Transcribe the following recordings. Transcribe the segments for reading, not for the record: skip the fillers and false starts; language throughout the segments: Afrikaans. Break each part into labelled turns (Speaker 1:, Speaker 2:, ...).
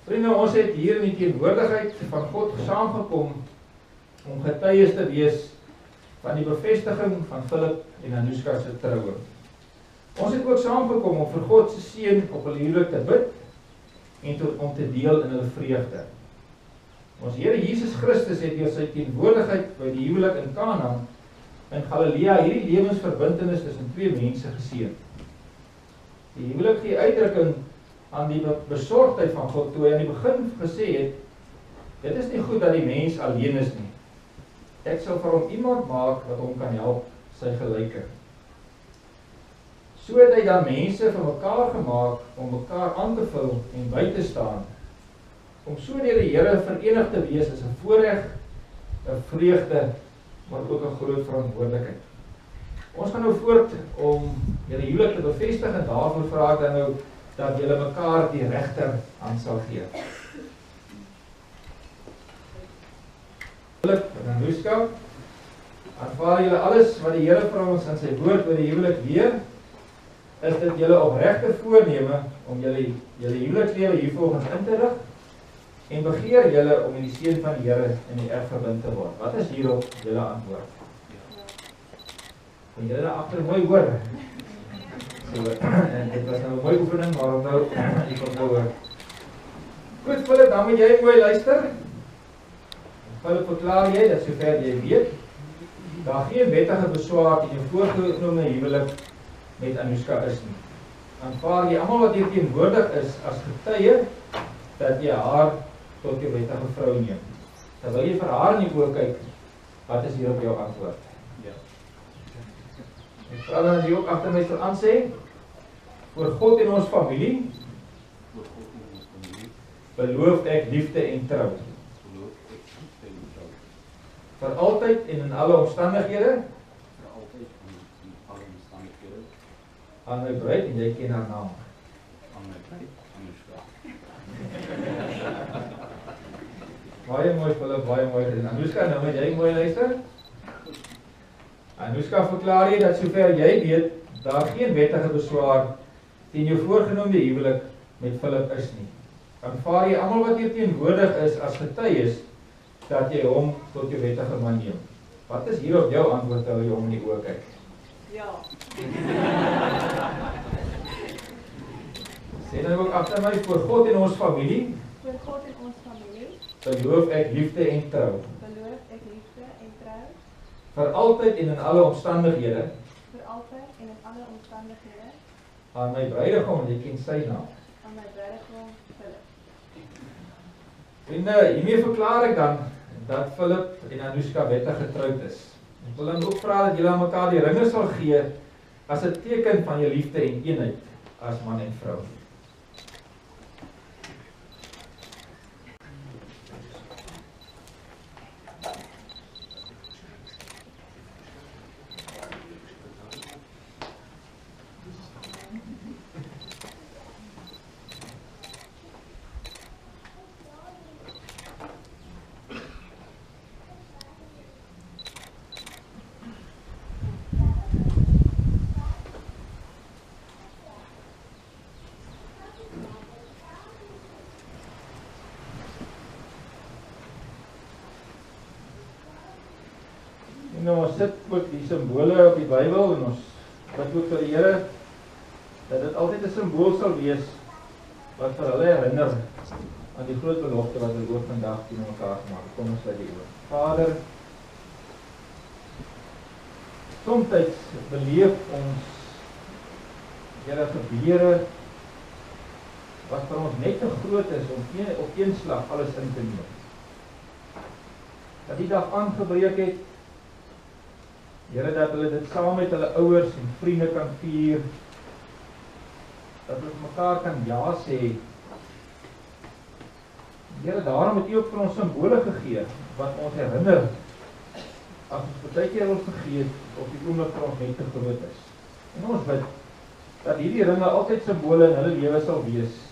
Speaker 1: Vriende, ons het hier in die teenwoordigheid van God saamgekom om getuies te wees van die bevestiging van Philip en Anushka se troue. Ons het ook saamgekom om vir God se seën op hulle huwelik te bid en om te deel in hulle vreugde. Ons Here Jesus Christus het deur sy teenwoordigheid by die huwelik in Kana in Galilea hierdie lewensverbintenis tussen twee mense geseën. Die huwelik gee uitdrukking aan die besorgdheid van God toe hy aan die begin gesê het, dit is nie goed dat die mens alleen is nie. Ek sal vir hom iemand maak wat hom kan help, sy gelyke. So het hy dan mense vir mekaar gemaak om mekaar aan te vul en by te staan. Om so deur die Here verenig te wees is 'n voorreg, 'n vreugde, maar ook 'n groot verantwoordelikheid. Ons gaan nou voort om julle huwelik te bevestig en daarvoor vra ek dan nou dat julle mekaar die regterhand sal gee. Philip en Anushka, aanvaar julle alles wat die Here vir ons in sy woord oor die huwelik leer? Is dit julle opregte voorneme om julle huwelikslewe hiervolgens in te rig? En begeer julle om in die seën van die Here in die erf verbind te word? Wat is hierop julle antwoord? Kan julle daar agter mooi hoor? So, en dit was nou 'n mooi oefening, maar onthou, ek kom nou hoor. Goed, Philip, dan moet jy mooi luister. Philip, verklaar jy dat sover jy weet, daar geen wettige beswaar teen jou voorgenome huwelik met Anushka is nie. Aanvaar jy almal wat hier teenwoordig is as getuie dat jy haar tot jou wettige vrou neem. Terwyl jy vir haar in die oë kyk, wat is hier op jou antwoord? Ja. Ek vra dan as jy ook agter my sal aansê, voor God en ons familie, beloof ek liefde en trou. Vir altyd en in alle omstandighede, aan my bruid, en jy ken haar naam. Aan my bruid, Anushka. Baie mooi, Philip, baie mooi. En Anushka, nou moet jy mooi luister. Anushka, verklaar jy dat sover jy weet, daar geen wettige beswaar teen jou voorgenoemde huwelik met Philip is nie. Aanvaar jy almal wat hier teenwoordig is as getuies dat jy hom tot jou wettige man neem? Wat is hier op jou antwoord terwyl jy hom in die oë kyk?
Speaker 2: Ja.
Speaker 1: Sê nou ook agter my, voor God en ons familie,
Speaker 2: Voor God en ons familie,
Speaker 1: beloof ek liefde en trou.
Speaker 2: beloof ek liefde en trou,
Speaker 1: Vir altyd en in alle omstandighede,
Speaker 2: vir altyd en in alle omstandighede,
Speaker 1: aan my bruidegom, en jy ken sy naam.
Speaker 2: aan my bruidegom Philip.
Speaker 1: En hiermee verklaar ek dan dat Philip en Anushka wettig getroud is. Ek wil dan ook vra dat julle aan mekaar die ringe sal gee as 'n teken van jou liefde en eenheid as man en vrou. Nou, ons sit ook die simbole op die Bybel en ons bid ook vir die Here dat dit altyd 'n simbool sal wees wat vir hulle herinner aan die groot belofte wat hulle ook vandag teen mekaar gemaak het. Kom ons sluit die oë. Vader, soms beleef ons Here gebeure wat vir ons net te groot is om op een slag alles in te neem. Dat die dag aangebreek het, Here, dat hulle dit saam met hulle ouers en vriende kan vier, dat ons mekaar kan ja sê. Here, daarom het U ook vir ons simbole gegee, wat ons herinner, as ons baie keer ons vergeet, of die oomblik vir ons net te groot is. En ons bid, dat hierdie ringe altyd simbole in hulle lewe sal wees,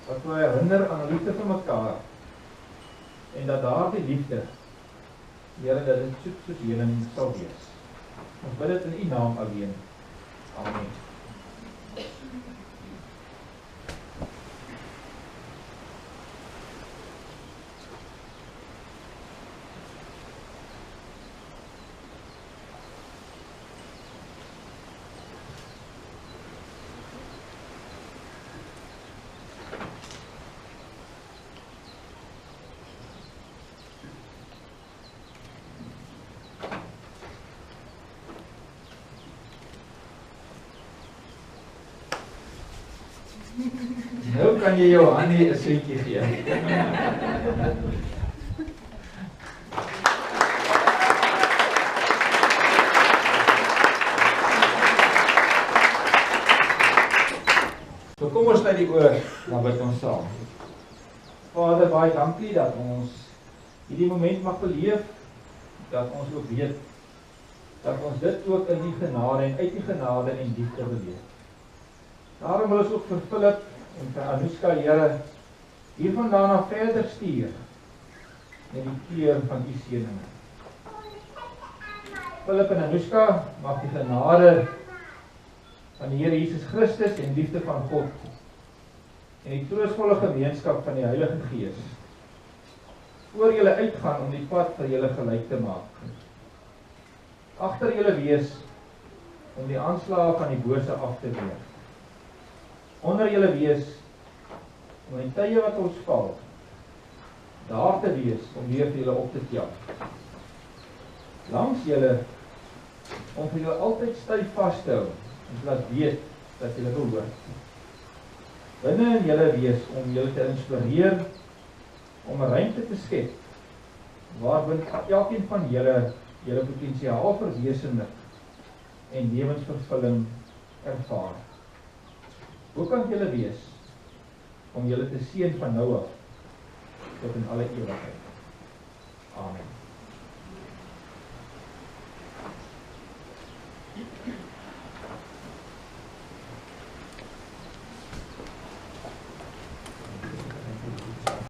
Speaker 1: wat ons herinner aan liefde vir mekaar, en dat daardie liefde, Here, dat dit soet soos heuning sal wees. Ons bid dit in U naam alleen. Amen. Nou kan jy jou Hannie 'n seentjie gee. So kom ons sluit die oor, dan bid ons saam. Vader, baie dankie dat ons hierdie moment mag beleef, dat ons ook weet, dat ons dit ook in die genade en uit die genade en liefde beleef. Daarom wil ons ook vir Philip en vir Anuska, Here, hiervandaan na verder stuur met die keur van u seëninge. Philip en Anuska, mag die genade van die Here Jesus Christus en liefde van God en die troostvolle gemeenskap van die Heilige Gees voor julle uitgaan om die pad vir julle gelyk te maak. Agter julle wees om die aanslae van die bose af te weer. Onder julle wees om in tye wat ons val, daar te wees om weer vir julle op te tel. Langs julle om vir julle altyd styf vas te hou en te laat weet dat julle behoort. Binne in julle wees om julle te inspireer om 'n ruimte te skep waarbinne elkeen van julle potensiaal verwesenlik en lewensvervulling ervaar. Hoe kan julle wees om julle te seën van nou af tot in alle ewigheid? Amen.